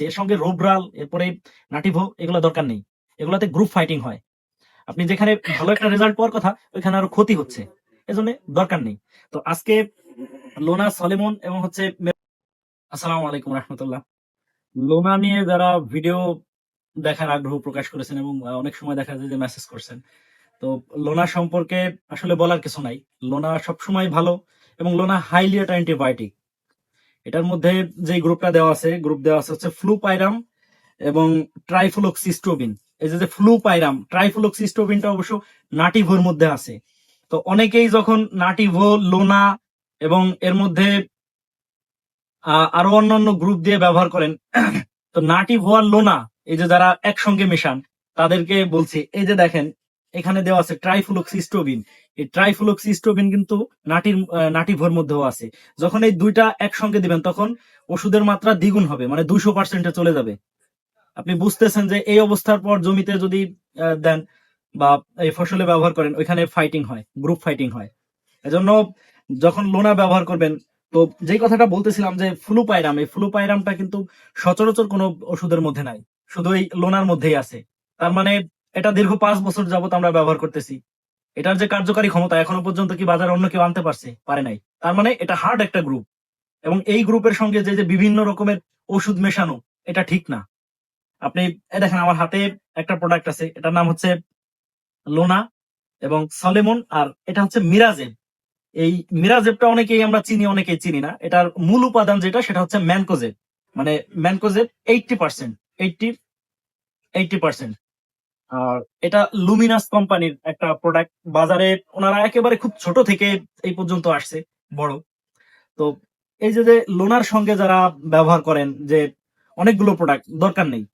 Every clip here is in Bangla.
এর সঙ্গে রোবরাল, এরপরে নাটিভো এগুলো দরকার নেই। এগুলাতে গ্রুপ ফাইটিং হয়। আপনি যেখানে ভালো একটা রেজাল্ট পাওয়ার কথা ওইখানে আরো ক্ষতি হচ্ছে, এজন্য দরকার নেই। তো আজকে লোনা, সলেমন এবং হচ্ছে আসসালামু আলাইকুম রহমতুল্লাহ। লোনা নিয়ে যারা ভিডিও দেখার আগ্রহ প্রকাশ করেছেন এবং অনেক সময় দেখা যায় যে মেসেজ করছেন, তো লোনা সম্পর্কে আসলে বলার কিছু নাই। লোনা সবসময় ভালো এবং লোনা হাইলি একটা অ্যান্টিবায়োটিক। এটার মধ্যে যে গ্রুপটা দেওয়া আছে, গ্রুপ দেওয়া আছে হচ্ছে ফ্লুপাইরাম এবং ট্রাইফ্লুক্সিস্টোবিন। এই যে ফ্লুপাইরাম, ট্রাইফ্লুক্সিস্টোবিনটা অবশ্য নাটিভোর মধ্যে আছে। তো অনেকেই যখন নাটিভো, লোনা এবং এর মধ্যে আরো অন্যান্য গ্রুপ দিয়ে ব্যবহার করেন, তো নাটিভো আর লোনা এই যে যারা একসঙ্গে মেশান তাদেরকে বলছি, এই যে দেখেন এখানে দেওয়া আছে ট্রাইফ্লুক্সিস্টোবিন। এই ট্রাইফ্লুক্সিস্টোবিন কিন্তু নাটিভোর মধ্যেও আছে। যখন এই দুইটা একসঙ্গে দিবেন তখন ওষুধের মাত্রা দ্বিগুণ হবে, মানে 200% চলে যাবে। আপনি বুঝতেছেন যে এই অবস্থার পর জমিতে যদি দেন বা এই ফসলে ব্যবহার করেন, ওইখানে ফাইটিং হয়, গ্রুপ ফাইটিং হয়। এজন্য যখন লোনা ব্যবহার করবেন, তো যেই কথাটা বলতেছিলাম যে ফ্লুপাইরাম, এই ফ্লুপাইরামটা কিন্তু সচরাচর কোনো ওষুধের মধ্যে নাই, শুধু এই লোনার মধ্যেই আছে। তার মানে এটা দীর্ঘ 5 বছর যাবত আমরা ব্যবহার করতেছি। এটার যে কার্যকারী ক্ষমতা এখনো পর্যন্ত কি বাজারে অন্য কেউ আনতে পারছে? পারে নাই। তার মানে এটা হার্ড একটা গ্রুপ, এবং এই গ্রুপের সঙ্গে যে যে বিভিন্ন রকমের ওষুধ মেশানো, এটা ঠিক না। আপনি দেখেন আমার হাতে একটা প্রোডাক্ট আছে, এটার নাম হচ্ছে লোনা এবং সলেমন, আর এটা হচ্ছে মিরাজেব। এই মিরাজেবটা অনেকেই আমরা চিনি, অনেকেই চিনি না। এটার মূল উপাদান যেটা সেটা হচ্ছে ম্যানকোজেব, মানে ম্যানকোজেব 80%, 80% আর এটা লুমিনাস কোম্পানির একটা প্রোডাক্ট। বাজারে ওনারা একেবারে খুব ছোট থেকে এই পর্যন্ত আসছে বড়। তো এই যে যে লোনার সঙ্গে যারা ব্যবহার করেন, যে অনেকগুলো প্রোডাক্ট দরকার নেই,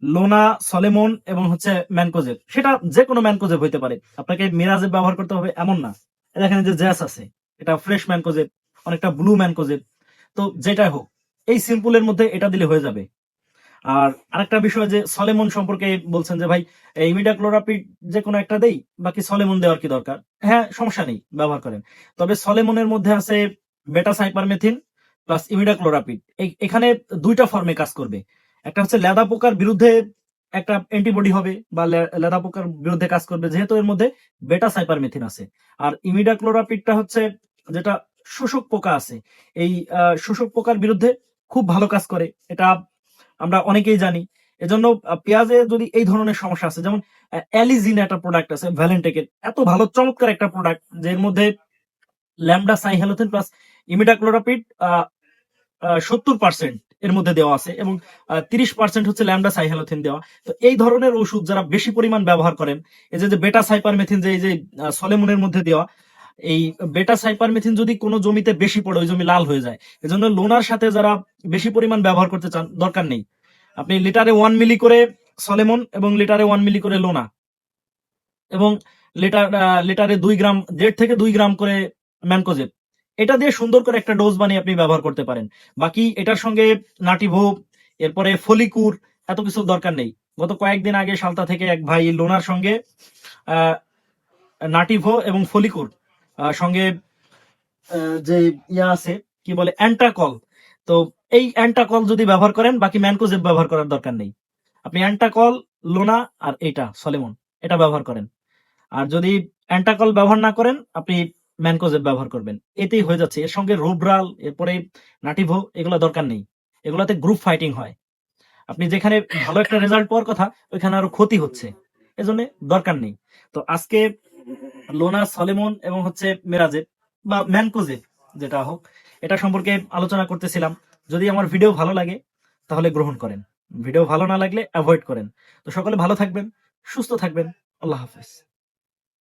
লোনা, সলেমন এবং হচ্ছে ম্যানকোজেব, সেটা যে কোনো ম্যানকোজেব হইতে পারে, আপনাকে মিরাজেব ব্যবহার করতে হবে এমন না। এখানে যে জ্যাস আছে, এটা ফ্রেশ ম্যানকোজেব, অনেকটা ব্লু ম্যানকোজেব। তো যেটাই হোক, এই সিম্পলের মধ্যে এটা দিলে হয়ে যাবে। আর আরেকটা বিষয় যে সলেমন সম্পর্কে বলছেন যে ভাই ইমিডাক্লোরাপিড যে কোনো একটা দেই, বাকি সলেমন দেওয়ার কি দরকার? হ্যাঁ, সমস্যা নেই, ব্যবহার করেন। তবে সলেমনের মধ্যে আছে বেটা সাইপারমেথিন প্লাস ইমিডাক্লোরাপিড। এখানে দুইটা ফর্মে কাজ করবে। একটা হচ্ছে লেদা পোকার বিরুদ্ধে একটা অ্যান্টিবডি হবে, বা লেদা পোকার বিরুদ্ধে কাজ করবে, যেহেতু এর মধ্যে বেটা সাইপারমেথিন আছে। আর ইমিডাক্লোরাপিডটা হচ্ছে যেটা শোষক পোকা আছে, এই শোষক পোকার বিরুদ্ধে খুব ভালো কাজ করে, এটা আমরা অনেকেই জানি। এজন্য পেঁয়াজে যদি এই ধরনের সমস্যা আছে, যেমন অ্যালিজিন একটা প্রোডাক্ট আছে ভ্যালেন্টেকের, এত ভালো চমৎকার একটা প্রোডাক্ট, যের মধ্যে ল্যামডা সাইহ্যালোথিন প্লাস ইমিডাক্লোরাপিড 70% এর মধ্যে দেওয়া আছে, এবং 30% হচ্ছে ল্যামডা সাইহ্যালোথিন দেওয়া। তো এই ধরনের ওষুধ যারা বেশি পরিমাণ ব্যবহার করেন, এই যে বেটা সাইপারমেথিন যে এই যে সলেমনের মধ্যে দেওয়া, এই বেটা সাইপারমেথিন যদি কোনো জমিতে বেশি পড়ে ওই জমি লাল হয়ে যায়। এজন্য লোনার সাথে যারা বেশি পরিমাণ ব্যবহার করতে চান, দরকার নেই। আপনি লিটারে 1 মিলি করে সলেমন এবং লিটারে 1 মিলি করে লোনা, এবং লিটারে 2 গ্রাম, 1.5 থেকে 2 গ্রাম করে ম্যানকোজেব, এটা দিয়ে সুন্দর করে একটা ডোজ বানিয়ে আপনি ব্যবহার করতে পারেন। বাকি এটার সঙ্গে নাটিভো, এরপরে ফলিকুর, এত কিছু দরকার নেই। গত কয়েকদিন আগে সালতা থেকে এক ভাই লোনার সঙ্গে আহ, নাটিভো এবং ফলিকুর সঙ্গে যে ইয়া আছে, কি বলে, অ্যান্টাকল। তো এই অ্যান্টাকল যদি ব্যবহার করেন, বাকি ম্যানকোজেব ব্যবহার করার দরকার নেই। আপনি অ্যান্টাকল, লোনা আর এটা সলেমন, এটা ব্যবহার করেন। আর যদি অ্যান্টাকল ব্যবহার না করেন, আপনি ম্যানকোজেব ব্যবহার করবেন, এতেই হয়ে যাচ্ছে। এর সঙ্গে রোবরাল, এরপরে নাটিভো এগুলো দরকার নেই। এগুলাতে গ্রুপ ফাইটিং হয়। আপনি যেখানে ভালো একটা রেজাল্ট পাওয়ার কথা ওইখানে আরো ক্ষতি হচ্ছে, এজন্য দরকার নেই। তো আজকে লোনা, সলেমন এবং হচ্ছে মেরাজেব বা ম্যানকোজেব যেটা হোক, এটা সম্পর্কে আলোচনা করতেছিলাম। যদি আমার ভিডিও ভালো লাগে তাহলে গ্রহণ করেন, ভিডিও ভালো না লাগলে অ্যাভয়েড করেন। তো সকলে ভালো থাকবেন, সুস্থ থাকবেন। আল্লাহ হাফেজ।